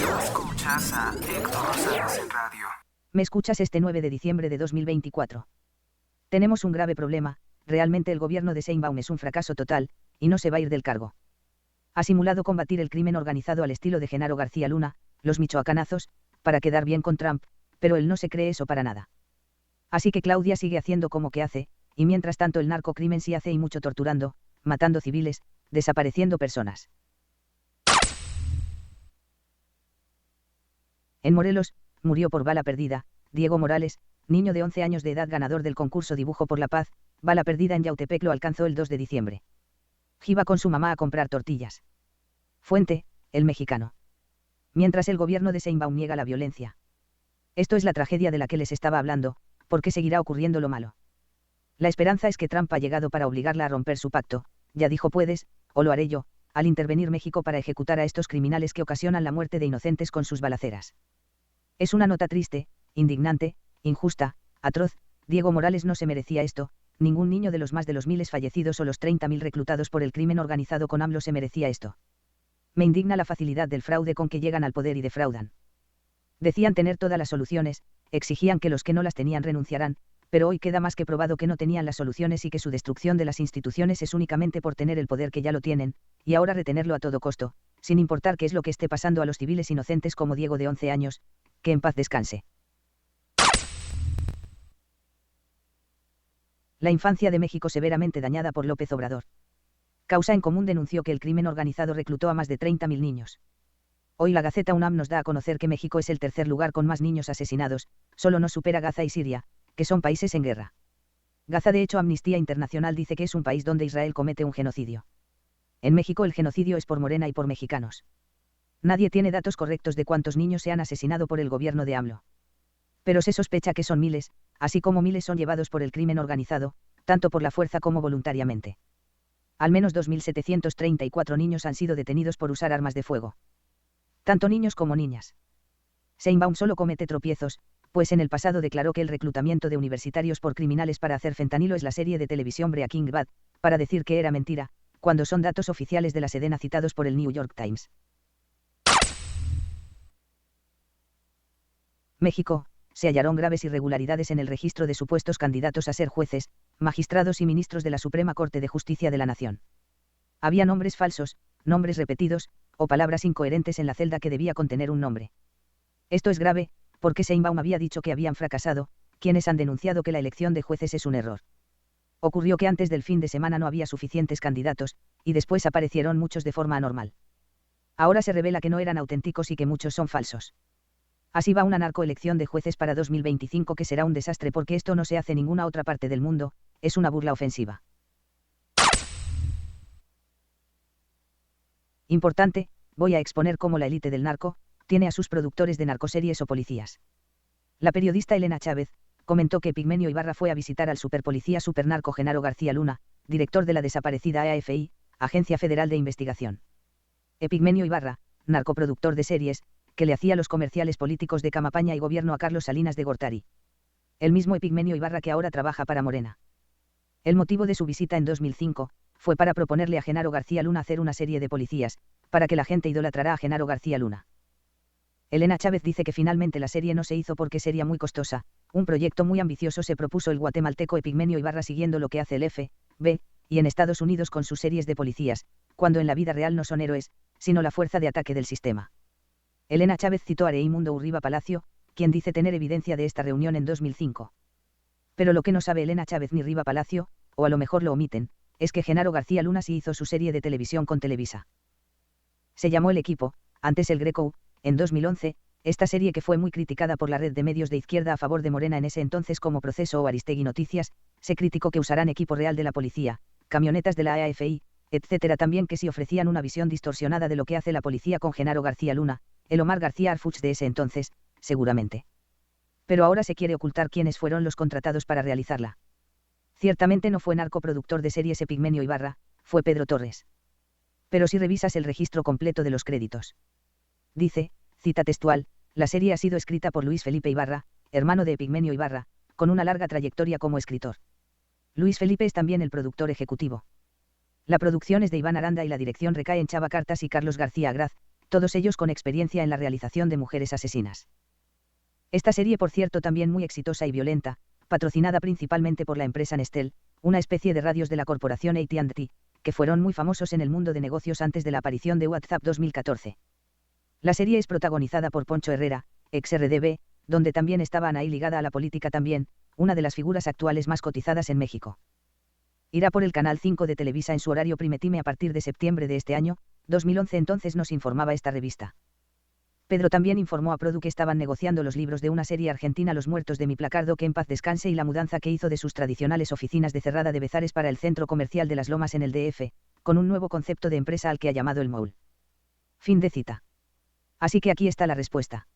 Escuchas a Héctor Rosales en radio. Me escuchas este 9 de diciembre de 2024. Tenemos un grave problema, realmente el gobierno de Sheinbaum es un fracaso total, y no se va a ir del cargo. Ha simulado combatir el crimen organizado al estilo de Genaro García Luna, los michoacanazos, para quedar bien con Trump, pero él no se cree eso para nada. Así que Claudia sigue haciendo como que hace, y mientras tanto el narcocrimen sí hace y mucho torturando, matando civiles, desapareciendo personas. En Morelos, murió por bala perdida, Diego Morales, niño de 11 años de edad ganador del concurso Dibujo por la Paz, bala perdida en Yautepec lo alcanzó el 2 de diciembre. Iba con su mamá a comprar tortillas. Fuente, El Mexicano. Mientras el gobierno de Sheinbaum niega la violencia. Esto es la tragedia de la que les estaba hablando, porque seguirá ocurriendo lo malo. La esperanza es que Trump ha llegado para obligarla a romper su pacto, ya dijo puedes, o lo haré yo, al intervenir México para ejecutar a estos criminales que ocasionan la muerte de inocentes con sus balaceras. Es una nota triste, indignante, injusta, atroz. Diego Morales no se merecía esto, ningún niño de los más de los miles fallecidos o los 30.000 reclutados por el crimen organizado con AMLO se merecía esto. Me indigna la facilidad del fraude con que llegan al poder y defraudan. Decían tener todas las soluciones, exigían que los que no las tenían renunciaran, pero hoy queda más que probado que no tenían las soluciones y que su destrucción de las instituciones es únicamente por tener el poder que ya lo tienen, y ahora retenerlo a todo costo, sin importar qué es lo que esté pasando a los civiles inocentes como Diego de 11 años, que en paz descanse. La infancia de México severamente dañada por López Obrador. Causa en Común denunció que el crimen organizado reclutó a más de 30.000 niños. Hoy la Gaceta UNAM nos da a conocer que México es el tercer lugar con más niños asesinados, solo nos supera Gaza y Siria, que son países en guerra. Gaza, de hecho, Amnistía Internacional dice que es un país donde Israel comete un genocidio. En México el genocidio es por Morena y por mexicanos. Nadie tiene datos correctos de cuántos niños se han asesinado por el gobierno de AMLO. Pero se sospecha que son miles, así como miles son llevados por el crimen organizado, tanto por la fuerza como voluntariamente. Al menos 2.734 niños han sido detenidos por usar armas de fuego. Tanto niños como niñas. Sheinbaum solo comete tropiezos, pues en el pasado declaró que el reclutamiento de universitarios por criminales para hacer fentanilo es la serie de televisión Breaking Bad, para decir que era mentira, cuando son datos oficiales de la Sedena citados por el New York Times. México, se hallaron graves irregularidades en el registro de supuestos candidatos a ser jueces, magistrados y ministros de la Suprema Corte de Justicia de la Nación. Había nombres falsos, nombres repetidos, o palabras incoherentes en la celda que debía contener un nombre. Esto es grave, porque Sheinbaum había dicho que habían fracasado, quienes han denunciado que la elección de jueces es un error. Ocurrió que antes del fin de semana no había suficientes candidatos, y después aparecieron muchos de forma anormal. Ahora se revela que no eran auténticos y que muchos son falsos. Así va una narcoelección de jueces para 2025 que será un desastre porque esto no se hace en ninguna otra parte del mundo, es una burla ofensiva. Importante, voy a exponer cómo la élite del narco tiene a sus productores de narcoseries o policías. La periodista Elena Chávez comentó que Epigmenio Ibarra fue a visitar al superpolicía supernarco Genaro García Luna, director de la desaparecida AFI, Agencia Federal de Investigación. Epigmenio Ibarra, narcoproductor de series, que le hacía los comerciales políticos de Camapaña y gobierno a Carlos Salinas de Gortari. El mismo Epigmenio Ibarra que ahora trabaja para Morena. El motivo de su visita en 2005 fue para proponerle a Genaro García Luna hacer una serie de policías, para que la gente idolatrara a Genaro García Luna. Elena Chávez dice que finalmente la serie no se hizo porque sería muy costosa, un proyecto muy ambicioso se propuso el guatemalteco Epigmenio Ibarra siguiendo lo que hace el FBI, y en Estados Unidos con sus series de policías, cuando en la vida real no son héroes, sino la fuerza de ataque del sistema. Elena Chávez citó a Raimundo Urriba Palacio, quien dice tener evidencia de esta reunión en 2005. Pero lo que no sabe Elena Chávez ni Riva Palacio, o a lo mejor lo omiten, es que Genaro García Luna sí hizo su serie de televisión con Televisa. Se llamó El Equipo, antes El Greco, en 2011, esta serie que fue muy criticada por la red de medios de izquierda a favor de Morena en ese entonces como Proceso o Aristegui Noticias, se criticó que usaran equipo real de la policía, camionetas de la AFI, etc. También que si ofrecían una visión distorsionada de lo que hace la policía con Genaro García Luna, el Omar García Arfuch de ese entonces, seguramente. Pero ahora se quiere ocultar quiénes fueron los contratados para realizarla. Ciertamente no fue narcoproductor de series Epigmenio Ibarra, fue Pedro Torres. Pero si revisas el registro completo de los créditos. Dice, cita textual, la serie ha sido escrita por Luis Felipe Ibarra, hermano de Epigmenio Ibarra, con una larga trayectoria como escritor. Luis Felipe es también el productor ejecutivo. La producción es de Iván Aranda y la dirección recae en Chava Cartas y Carlos García Agraz, todos ellos con experiencia en la realización de mujeres asesinas. Esta serie, por cierto, también muy exitosa y violenta, patrocinada principalmente por la empresa Nestlé, una especie de radios de la corporación AT&T, que fueron muy famosos en el mundo de negocios antes de la aparición de WhatsApp 2014. La serie es protagonizada por Poncho Herrera, ex RDB, donde también estaba Anaí ligada a la política también, una de las figuras actuales más cotizadas en México. Irá por el Canal 5 de Televisa en su horario primetime a partir de septiembre de este año, 2011, entonces nos informaba esta revista. Pedro también informó a Produ que estaban negociando los libros de una serie argentina, Los muertos de mi Placardo, que en paz descanse, y la mudanza que hizo de sus tradicionales oficinas de Cerrada de Bezares para el centro comercial de Las Lomas en el DF, con un nuevo concepto de empresa al que ha llamado el Mall. Fin de cita. Así que aquí está la respuesta.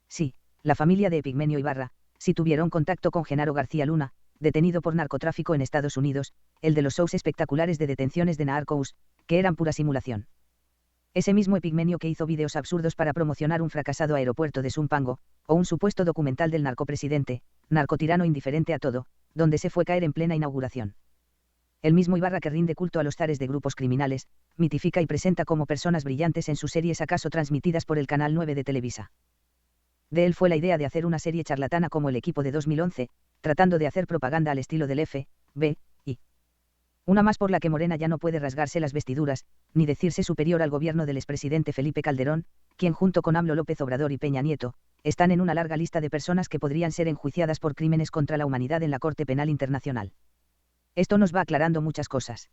Sí, la familia de Epigmenio Ibarra, sí tuvieron contacto con Genaro García Luna, detenido por narcotráfico en Estados Unidos, el de los shows espectaculares de detenciones de narcos, que eran pura simulación. Ese mismo Epigmenio que hizo vídeos absurdos para promocionar un fracasado aeropuerto de Zumpango, o un supuesto documental del narcopresidente, narcotirano indiferente a todo, donde se fue caer en plena inauguración. El mismo Ibarra que rinde culto a los zares de grupos criminales, mitifica y presenta como personas brillantes en sus series acaso transmitidas por el Canal 9 de Televisa. De él fue la idea de hacer una serie charlatana como El equipo de 2011, tratando de hacer propaganda al estilo del FBI. Una más por la que Morena ya no puede rasgarse las vestiduras, ni decirse superior al gobierno del expresidente Felipe Calderón, quien junto con AMLO, López Obrador y Peña Nieto, están en una larga lista de personas que podrían ser enjuiciadas por crímenes contra la humanidad en la Corte Penal Internacional. Esto nos va aclarando muchas cosas.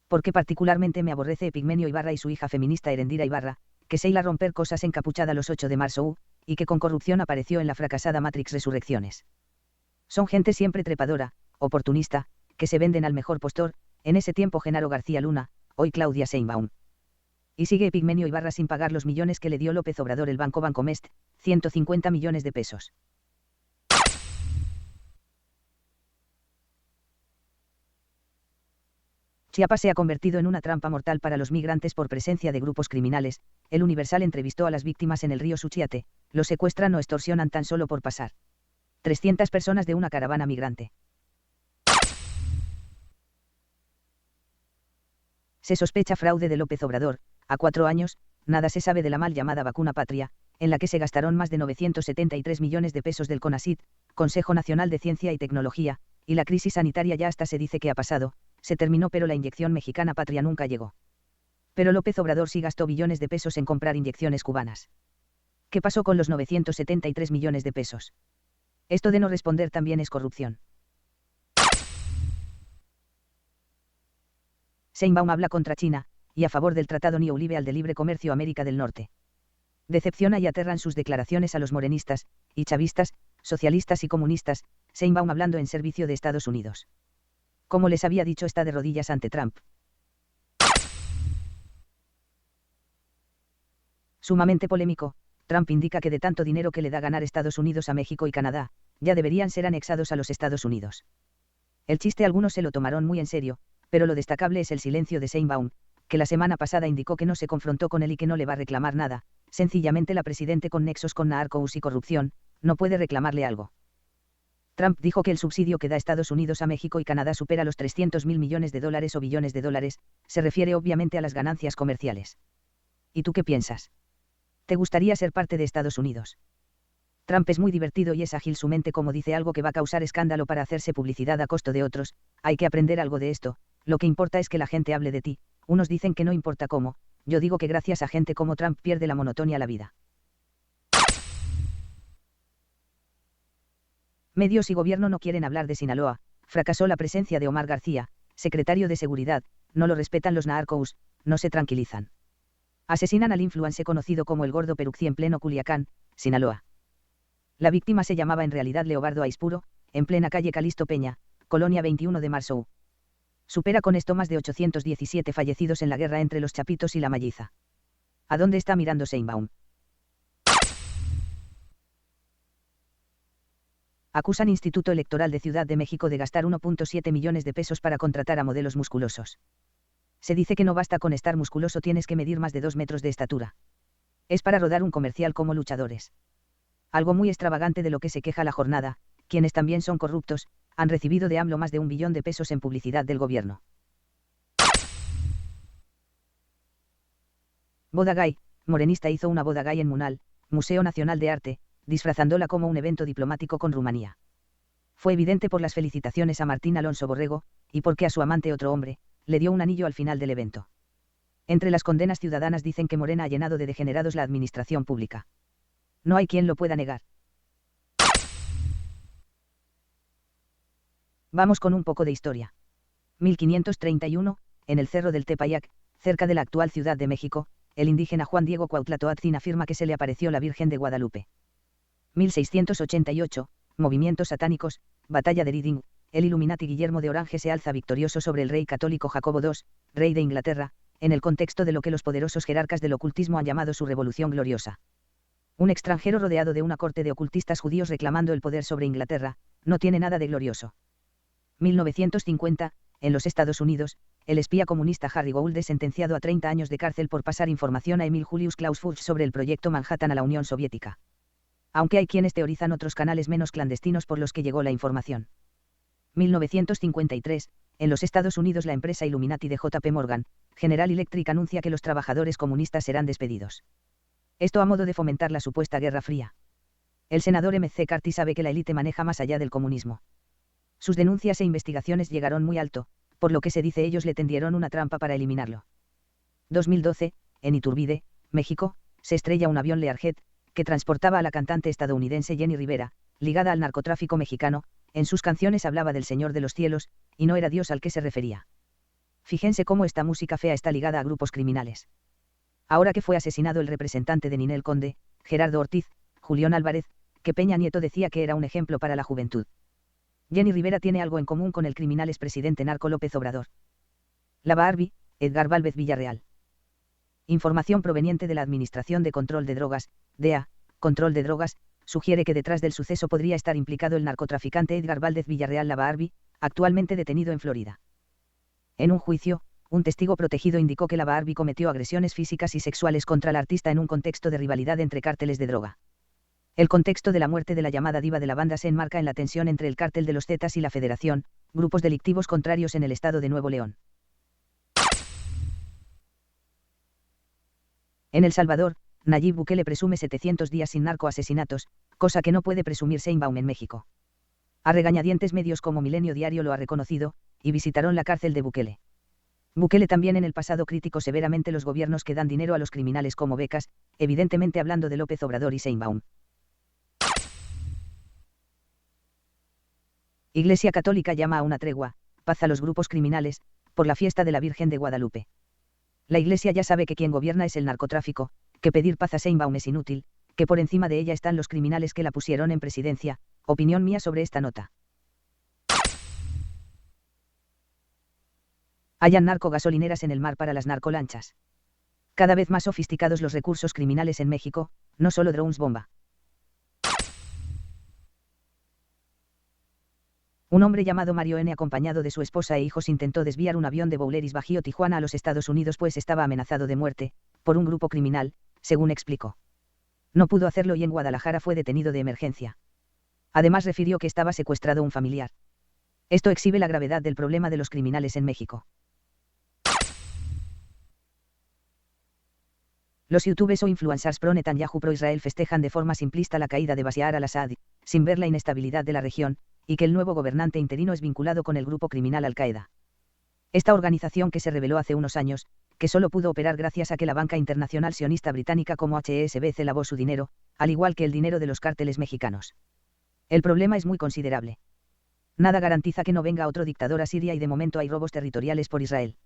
Porque particularmente me aborrece Epigmenio Ibarra y su hija feminista Erendira Ibarra, que se hila romper cosas encapuchada los 8 de marzo y que con corrupción apareció en la fracasada Matrix Resurrecciones. Son gente siempre trepadora, oportunista, que se venden al mejor postor, en ese tiempo Genaro García Luna, hoy Claudia Sheinbaum. Y sigue Epigmenio Ibarra sin pagar los millones que le dio López Obrador el Banco Bancomest, 150 millones de pesos. Chiapas se ha convertido en una trampa mortal para los migrantes por presencia de grupos criminales. El Universal entrevistó a las víctimas en el río Suchiate, los secuestran o extorsionan tan solo por pasar. 300 personas de una caravana migrante. Se sospecha fraude de López Obrador. A 4 años, nada se sabe de la mal llamada vacuna patria, en la que se gastaron más de 973 millones de pesos del CONACYT, Consejo Nacional de Ciencia y Tecnología, y la crisis sanitaria ya hasta se dice que ha pasado, se terminó, pero la inyección mexicana patria nunca llegó. Pero López Obrador sí gastó billones de pesos en comprar inyecciones cubanas. ¿Qué pasó con los 973 millones de pesos? Esto de no responder también es corrupción. Sheinbaum habla contra China, y a favor del Tratado Neoliberal de Libre Comercio América del Norte. Decepciona y aterran sus declaraciones a los morenistas, y chavistas, socialistas y comunistas. Sheinbaum hablando en servicio de Estados Unidos. Como les había dicho, está de rodillas ante Trump. Sumamente polémico, Trump indica que de tanto dinero que le da ganar Estados Unidos a México y Canadá, ya deberían ser anexados a los Estados Unidos. El chiste algunos se lo tomaron muy en serio, pero lo destacable es el silencio de Sheinbaum, que la semana pasada indicó que no se confrontó con él y que no le va a reclamar nada. Sencillamente la presidente con nexos con narcos y corrupción, no puede reclamarle algo. Trump dijo que el subsidio que da Estados Unidos a México y Canadá supera los 300.000 millones de dólares o billones de dólares, se refiere obviamente a las ganancias comerciales. ¿Y tú qué piensas? ¿Te gustaría ser parte de Estados Unidos? Trump es muy divertido y es ágil su mente, como dice algo que va a causar escándalo para hacerse publicidad a costo de otros. Hay que aprender algo de esto, lo que importa es que la gente hable de ti. Unos dicen que no importa cómo, yo digo que gracias a gente como Trump pierde la monotonía la vida. Medios y gobierno no quieren hablar de Sinaloa, fracasó la presencia de Omar García, secretario de Seguridad, no lo respetan los narcos, no se tranquilizan. Asesinan al influencer conocido como el Gordo Perucci en pleno Culiacán, Sinaloa. La víctima se llamaba en realidad Leobardo Aispuro, en plena calle Calixto Peña, Colonia 21 de marzo. Supera con esto más de 817 fallecidos en la guerra entre los Chapitos y la Malliza. ¿A dónde está mirando Sheinbaum? Acusan Instituto Electoral de Ciudad de México de gastar 1.7 millones de pesos para contratar a modelos musculosos. Se dice que no basta con estar musculoso, tienes que medir más de 2 metros de estatura. Es para rodar un comercial como luchadores. Algo muy extravagante de lo que se queja la jornada, quienes también son corruptos, han recibido de AMLO más de 1 billón de pesos en publicidad del gobierno. Boda gay. Morenista hizo una boda gay en Munal, Museo Nacional de Arte, disfrazándola como un evento diplomático con Rumanía. Fue evidente por las felicitaciones a Martín Alonso Borrego, y porque a su amante otro hombre, le dio un anillo al final del evento. Entre las condenas ciudadanas dicen que Morena ha llenado de degenerados la administración pública. No hay quien lo pueda negar. Vamos con un poco de historia. 1531, en el Cerro del Tepayac, cerca de la actual Ciudad de México, el indígena Juan Diego Cuauhtlatoatzin afirma que se le apareció la Virgen de Guadalupe. 1688, movimientos satánicos, batalla de Reading, el Illuminati Guillermo de Orange se alza victorioso sobre el rey católico Jacobo II, rey de Inglaterra, en el contexto de lo que los poderosos jerarcas del ocultismo han llamado su revolución gloriosa. Un extranjero rodeado de una corte de ocultistas judíos reclamando el poder sobre Inglaterra, no tiene nada de glorioso. 1950, en los Estados Unidos, el espía comunista Harry Gould es sentenciado a 30 años de cárcel por pasar información a Emil Julius Klaus Fuchs sobre el proyecto Manhattan a la Unión Soviética. Aunque hay quienes teorizan otros canales menos clandestinos por los que llegó la información. 1953, en los Estados Unidos la empresa Illuminati de JP Morgan, General Electric anuncia que los trabajadores comunistas serán despedidos. Esto a modo de fomentar la supuesta Guerra Fría. El senador McCarthy sabe que la élite maneja más allá del comunismo. Sus denuncias e investigaciones llegaron muy alto, por lo que se dice ellos le tendieron una trampa para eliminarlo. 2012, en Iturbide, México, se estrella un avión Learjet, que transportaba a la cantante estadounidense Jenny Rivera, ligada al narcotráfico mexicano. En sus canciones hablaba del Señor de los Cielos, y no era Dios al que se refería. Fíjense cómo esta música fea está ligada a grupos criminales. Ahora que fue asesinado el representante de Ninel Conde, Gerardo Ortiz, Julián Álvarez, que Peña Nieto decía que era un ejemplo para la juventud. Jenny Rivera tiene algo en común con el criminal expresidente narco López Obrador. La Barbie, Edgar Válvez Villarreal. Información proveniente de la Administración de Control de Drogas, DEA, Control de Drogas, sugiere que detrás del suceso podría estar implicado el narcotraficante Edgar Válvez Villarreal La Barbie, actualmente detenido en Florida. En un juicio, un testigo protegido indicó que La Barbie cometió agresiones físicas y sexuales contra el artista en un contexto de rivalidad entre cárteles de droga. El contexto de la muerte de la llamada diva de la banda se enmarca en la tensión entre el cártel de los Zetas y la Federación, grupos delictivos contrarios en el estado de Nuevo León. En El Salvador, Nayib Bukele presume 700 días sin narcoasesinatos, cosa que no puede presumir Sheinbaum en México. A regañadientes medios como Milenio Diario lo ha reconocido, y visitaron la cárcel de Bukele. Bukele también en el pasado criticó severamente los gobiernos que dan dinero a los criminales como becas, evidentemente hablando de López Obrador y Sheinbaum. Iglesia Católica llama a una tregua, paz a los grupos criminales, por la fiesta de la Virgen de Guadalupe. La Iglesia ya sabe que quien gobierna es el narcotráfico, que pedir paz a Sheinbaum es inútil, que por encima de ella están los criminales que la pusieron en presidencia. Opinión mía sobre esta nota. Hayan narcogasolineras en el mar para las narcolanchas. Cada vez más sofisticados los recursos criminales en México, no solo drones bomba. Un hombre llamado Mario N. acompañado de su esposa e hijos intentó desviar un avión de Bouleris Bajío Tijuana a los Estados Unidos pues estaba amenazado de muerte, por un grupo criminal, según explicó. No pudo hacerlo y en Guadalajara fue detenido de emergencia. Además refirió que estaba secuestrado un familiar. Esto exhibe la gravedad del problema de los criminales en México. Los youtubers o influencers pro Netanyahu pro Israel festejan de forma simplista la caída de Bashar al-Assad, sin ver la inestabilidad de la región, y que el nuevo gobernante interino es vinculado con el grupo criminal Al-Qaeda. Esta organización que se reveló hace unos años, que solo pudo operar gracias a que la banca internacional sionista británica como HSBC lavó su dinero, al igual que el dinero de los cárteles mexicanos. El problema es muy considerable. Nada garantiza que no venga otro dictador a Siria y de momento hay robos territoriales por Israel.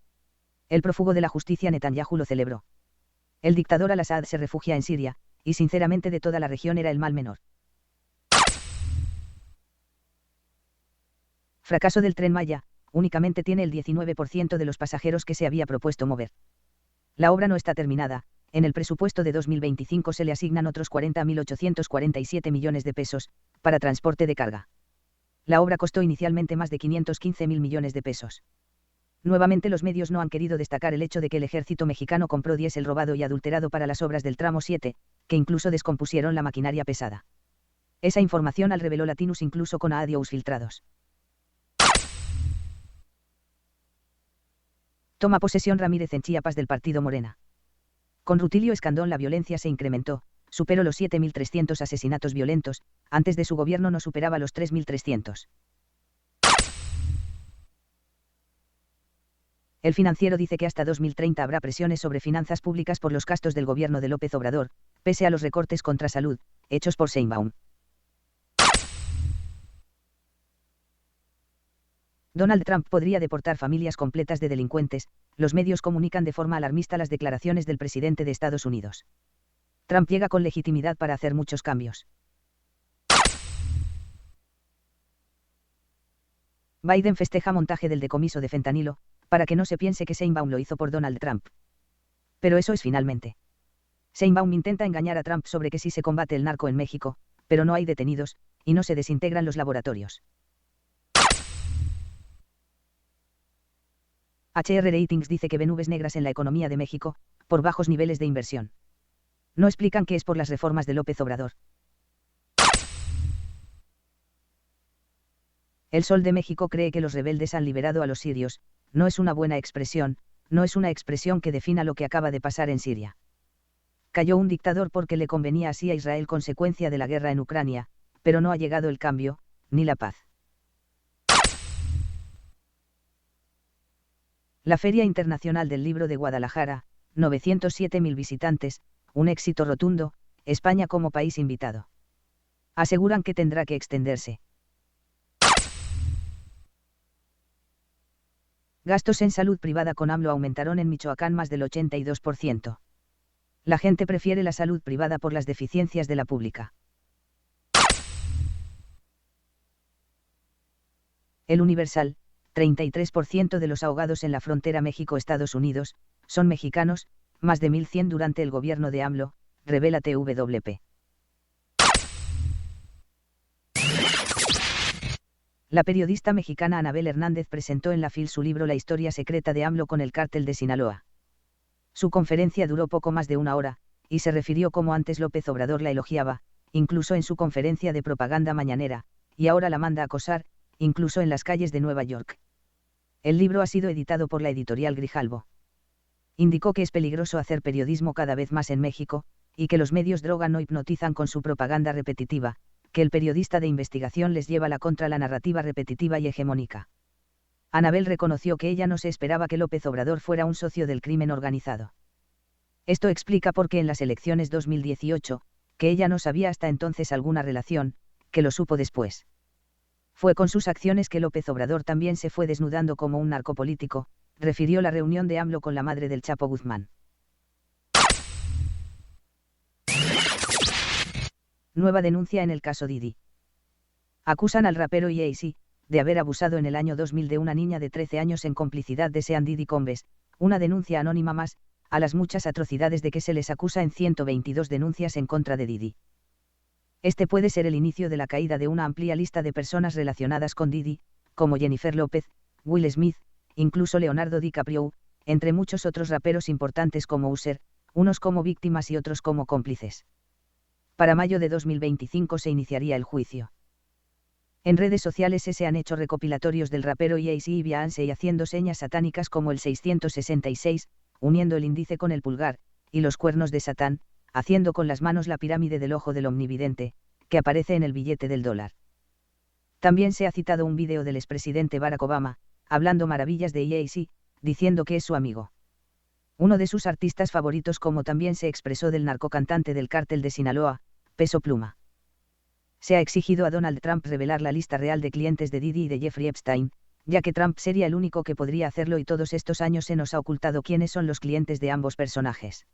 El prófugo de la justicia Netanyahu lo celebró. El dictador al-Assad se refugia en Siria, y sinceramente de toda la región era el mal menor. Fracaso del Tren Maya, únicamente tiene el 19% de los pasajeros que se había propuesto mover. La obra no está terminada, en el presupuesto de 2025 se le asignan otros 40.847 millones de pesos, para transporte de carga. La obra costó inicialmente más de 515.000 millones de pesos. Nuevamente los medios no han querido destacar el hecho de que el ejército mexicano compró diésel robado y adulterado para las obras del tramo 7, que incluso descompusieron la maquinaria pesada. Esa información al reveló Latinus incluso con audios filtrados. Toma posesión Ramírez en Chiapas del partido Morena. Con Rutilio Escandón la violencia se incrementó, superó los 7.300 asesinatos violentos, antes de su gobierno no superaba los 3.300. El Financiero dice que hasta 2030 habrá presiones sobre finanzas públicas por los gastos del gobierno de López Obrador, pese a los recortes contra salud, hechos por Sheinbaum. Donald Trump podría deportar familias completas de delincuentes, los medios comunican de forma alarmista las declaraciones del presidente de Estados Unidos. Trump llega con legitimidad para hacer muchos cambios. Biden festeja montaje del decomiso de fentanilo, para que no se piense que Sheinbaum lo hizo por Donald Trump. Pero eso es finalmente. Sheinbaum intenta engañar a Trump sobre que sí se combate el narco en México, pero no hay detenidos, y no se desintegran los laboratorios. HR Ratings dice que ve nubes negras en la economía de México, por bajos niveles de inversión. No explican que es por las reformas de López Obrador. El Sol de México cree que los rebeldes han liberado a los sirios, no es una buena expresión, no es una expresión que defina lo que acaba de pasar en Siria. Cayó un dictador porque le convenía así a Israel consecuencia de la guerra en Ucrania, pero no ha llegado el cambio, ni la paz. La Feria Internacional del Libro de Guadalajara, 907.000 visitantes, un éxito rotundo, España como país invitado. Aseguran que tendrá que extenderse. Gastos en salud privada con AMLO aumentaron en Michoacán más del 82%. La gente prefiere la salud privada por las deficiencias de la pública. El Universal, 33% de los ahogados en la frontera México-Estados Unidos, son mexicanos, más de 1.100 durante el gobierno de AMLO, revela TWP. La periodista mexicana Anabel Hernández presentó en la FIL su libro La historia secreta de AMLO con el cártel de Sinaloa. Su conferencia duró poco más de una hora, y se refirió cómo antes López Obrador la elogiaba, incluso en su conferencia de propaganda mañanera, y ahora la manda a acosar, incluso en las calles de Nueva York. El libro ha sido editado por la editorial Grijalbo. Indicó que es peligroso hacer periodismo cada vez más en México, y que los medios drogan o hipnotizan con su propaganda repetitiva, que el periodista de investigación les lleva la contra la narrativa repetitiva y hegemónica. Anabel reconoció que ella no se esperaba que López Obrador fuera un socio del crimen organizado. Esto explica por qué en las elecciones 2018, que ella no sabía hasta entonces alguna relación, que lo supo después. Fue con sus acciones que López Obrador también se fue desnudando como un narcopolítico, refirió la reunión de AMLO con la madre del Chapo Guzmán. Nueva denuncia en el caso Didi. Acusan al rapero Jay-Z de haber abusado en el año 2000 de una niña de 13 años en complicidad de Sean Diddy Combs, una denuncia anónima más, a las muchas atrocidades de que se les acusa en 122 denuncias en contra de Diddy. Este puede ser el inicio de la caída de una amplia lista de personas relacionadas con Diddy, como Jennifer López, Will Smith, incluso Leonardo DiCaprio, entre muchos otros raperos importantes como Usher, unos como víctimas y otros como cómplices. Para mayo de 2025 se iniciaría el juicio. En redes sociales se han hecho recopilatorios del rapero Jay-Z y Beyoncé haciendo señas satánicas como el 666, uniendo el índice con el pulgar, y los cuernos de Satán, haciendo con las manos la pirámide del ojo del omnividente, que aparece en el billete del dólar. También se ha citado un vídeo del expresidente Barack Obama, hablando maravillas de Jay-Z, diciendo que es su amigo. Uno de sus artistas favoritos, como también se expresó del narcocantante del cártel de Sinaloa, Peso Pluma. Se ha exigido a Donald Trump revelar la lista real de clientes de Diddy y de Jeffrey Epstein, ya que Trump sería el único que podría hacerlo y todos estos años se nos ha ocultado quiénes son los clientes de ambos personajes.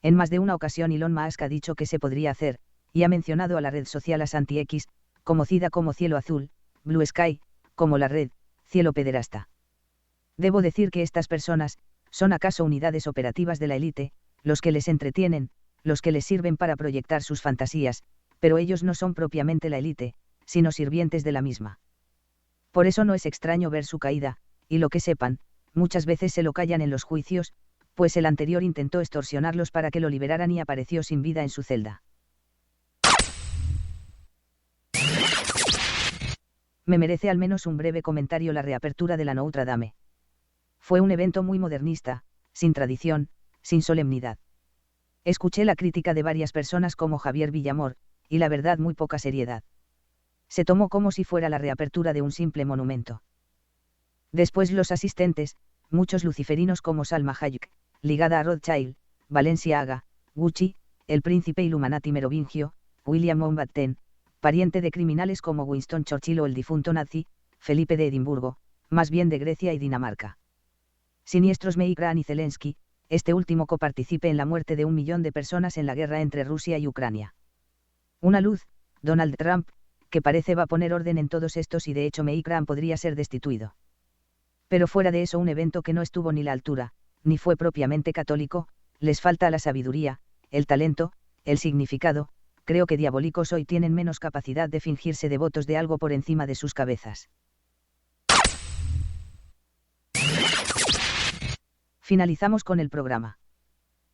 En más de una ocasión Elon Musk ha dicho que se podría hacer, y ha mencionado a la red social Asanti-X, conocida como Cielo Azul, Blue Sky, como la red, Cielo Pederasta. Debo decir que estas personas, ¿son acaso unidades operativas de la élite, los que les entretienen, los que les sirven para proyectar sus fantasías, pero ellos no son propiamente la élite, sino sirvientes de la misma? Por eso no es extraño ver su caída, y lo que sepan, muchas veces se lo callan en los juicios, pues el anterior intentó extorsionarlos para que lo liberaran y apareció sin vida en su celda. Me merece al menos un breve comentario la reapertura de la Notre Dame. Fue un evento muy modernista, sin tradición, sin solemnidad. Escuché la crítica de varias personas como Javier Villamor, y la verdad muy poca seriedad. Se tomó como si fuera la reapertura de un simple monumento. Después los asistentes, muchos luciferinos como Salma Hayek, ligada a Rothschild, Balenciaga, Gucci, el príncipe Illuminati merovingio, William Mountbatten, pariente de criminales como Winston Churchill o el difunto nazi, Felipe de Edimburgo, más bien de Grecia y Dinamarca. Siniestros Meikran y Zelensky, este último coparticipe en la muerte de 1 millón de personas en la guerra entre Rusia y Ucrania. Una luz, Donald Trump, que parece va a poner orden en todos estos y de hecho Meikran podría ser destituido. Pero fuera de eso un evento que no estuvo ni la altura, ni fue propiamente católico, les falta la sabiduría, el talento, el significado, creo que diabólicos hoy tienen menos capacidad de fingirse devotos de algo por encima de sus cabezas. Finalizamos con el programa.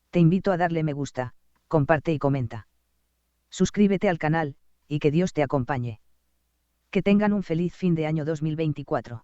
Te invito a darle me gusta, comparte y comenta. Suscríbete al canal, y que Dios te acompañe. Que tengan un feliz fin de año 2024.